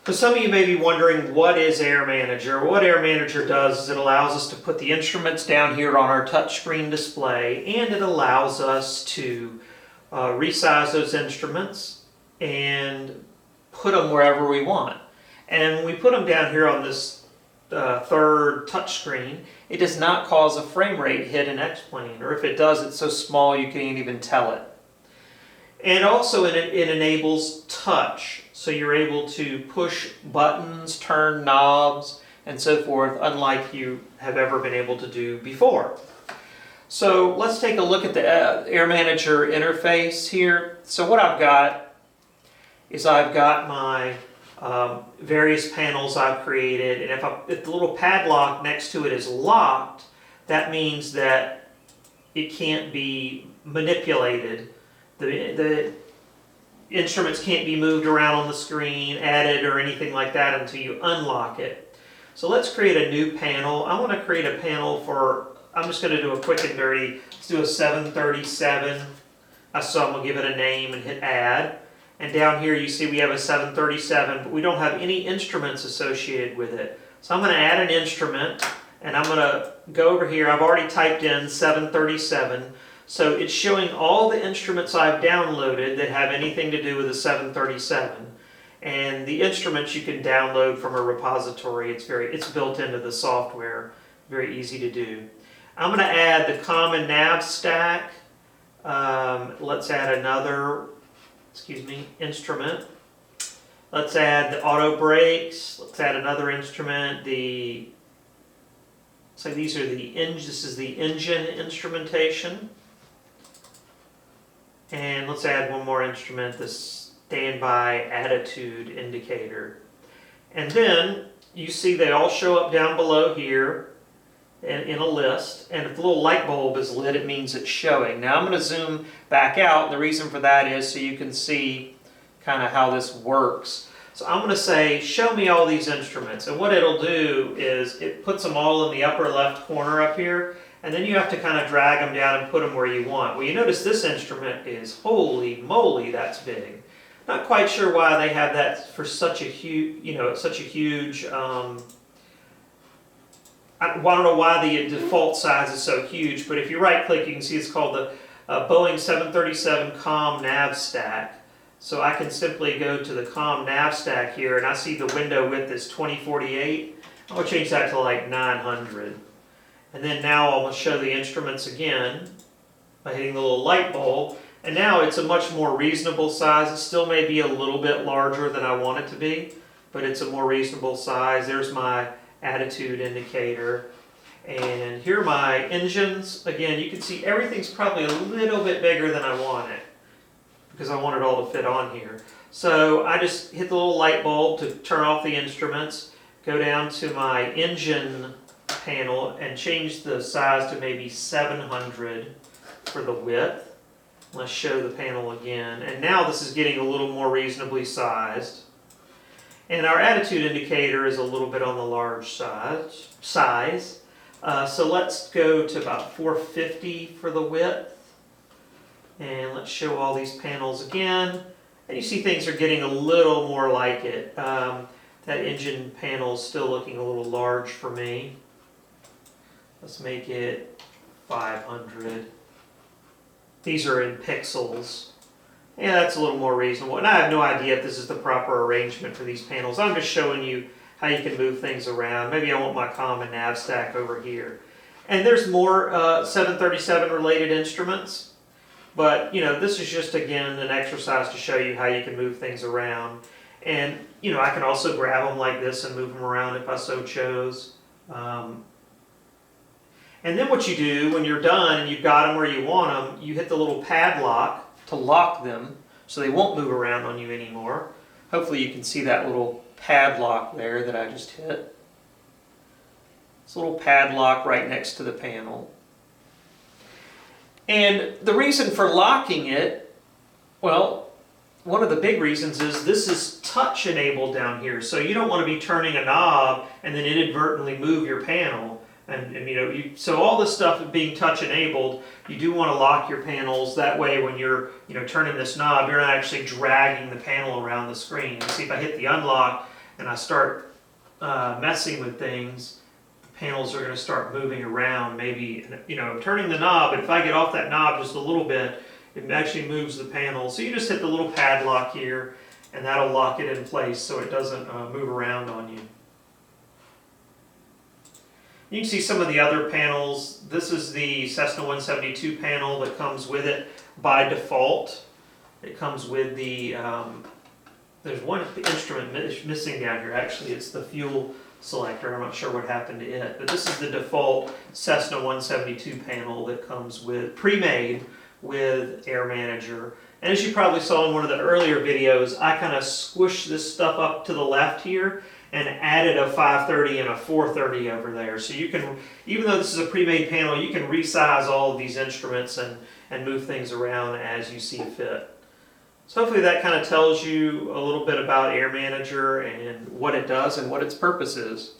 So some of you may be wondering, what is Air Manager? What Air Manager does is it allows us to put the instruments down here on our touchscreen display, and it allows us to resize those instruments and put them wherever we want. And when we put them down here on this third touchscreen, it does not cause a frame rate hit in X-Plane, or if it does, it's so small you can't even tell it. And also it enables touch, so you're able to push buttons, turn knobs, and so forth, unlike you have ever been able to do before. So let's take a look at the Air Manager interface here. So what I've got is I've got my various panels I've created, and if the little padlock next to it is locked, that means that it can't be manipulated. The instruments can't be moved around on the screen, added, or anything like that until you unlock it. So let's create a new panel. I want to create a panel for, I'm just going to do a quick and dirty, let's do a 737. So I'm going to give it a name and hit add. And down here you see we have a 737, but we don't have any instruments associated with it. So I'm going to add an instrument, and I'm going to go over here. I've already typed in 737. So it's showing all the instruments I've downloaded that have anything to do with the 737. And the instruments you can download from a repository. It's built into the software. Very easy to do. I'm going to add the common nav stack. Let's add another, instrument. Let's add the auto brakes. Let's add another instrument. So these are this is the engine instrumentation. And let's add one more instrument, the standby attitude indicator. And then you see they all show up down below here in a list. And if the little light bulb is lit, it means it's showing. Now I'm going to zoom back out. The reason for that is so you can see kind of how this works. So I'm going to say, show me all these instruments. And what it'll do is it puts them all in the upper left corner up here. And then you have to kind of drag them down and put them where you want. Well, you notice this instrument is, holy moly, that's big. Not quite sure why they have that for such a huge, I don't know why the default size is so huge, but if you right click, you can see it's called the Boeing 737 COM nav stack. So I can simply go to the COM nav stack here, and I see the window width is 2048. I'm going to change that to like 900. And then now I'm going to show the instruments again by hitting the little light bulb. And now it's a much more reasonable size. It still may be a little bit larger than I want it to be, but it's a more reasonable size. There's my attitude indicator. And here are my engines. Again, you can see everything's probably a little bit bigger than I want it, because I want it all to fit on here. So I just hit the little light bulb to turn off the instruments, go down to my engine panel and change the size to maybe 700 for the width. Let's show the panel again. And now this is getting a little more reasonably sized. And our attitude indicator is a little bit on the large size. So let's go to about 450 for the width. And let's show all these panels again. And you see things are getting a little more like it. That engine panel is still looking a little large for me. Let's make it 500. These are in pixels. Yeah, that's a little more reasonable. And I have no idea if this is the proper arrangement for these panels. I'm just showing you how you can move things around. Maybe I want my common nav stack over here. And there's more 737 related instruments. But, this is just, again, an exercise to show you how you can move things around. And, I can also grab them like this and move them around if I so chose. And then what you do when you're done and you've got them where you want them, you hit the little padlock to lock them so they won't move around on you anymore. Hopefully you can see that little padlock there that I just hit. It's a little padlock right next to the panel. And the reason for locking it, well, one of the big reasons is this is touch enabled down here. So you don't want to be turning a knob and then inadvertently move your panel. And so all this stuff being touch enabled, you do want to lock your panels. That way when you're turning this knob, you're not actually dragging the panel around the screen. You see if I hit the unlock, and I start messing with things, the panels are going to start moving around. Maybe, turning the knob, and if I get off that knob just a little bit, it actually moves the panel. So you just hit the little padlock here, and that'll lock it in place so it doesn't move around on you. You can see some of the other panels. This is the Cessna 172 panel that comes with it by default. It comes with the, there's one instrument missing down here. Actually, it's the fuel selector. I'm not sure what happened to it. But this is the default Cessna 172 panel that comes with, pre-made with Air Manager. And as you probably saw in one of the earlier videos, I kind of squished this stuff up to the left here and added a 530 and a 430 over there. So you can, even though this is a pre-made panel, you can resize all of these instruments and move things around as you see fit. So hopefully that kind of tells you a little bit about Air Manager and what it does and what its purpose is.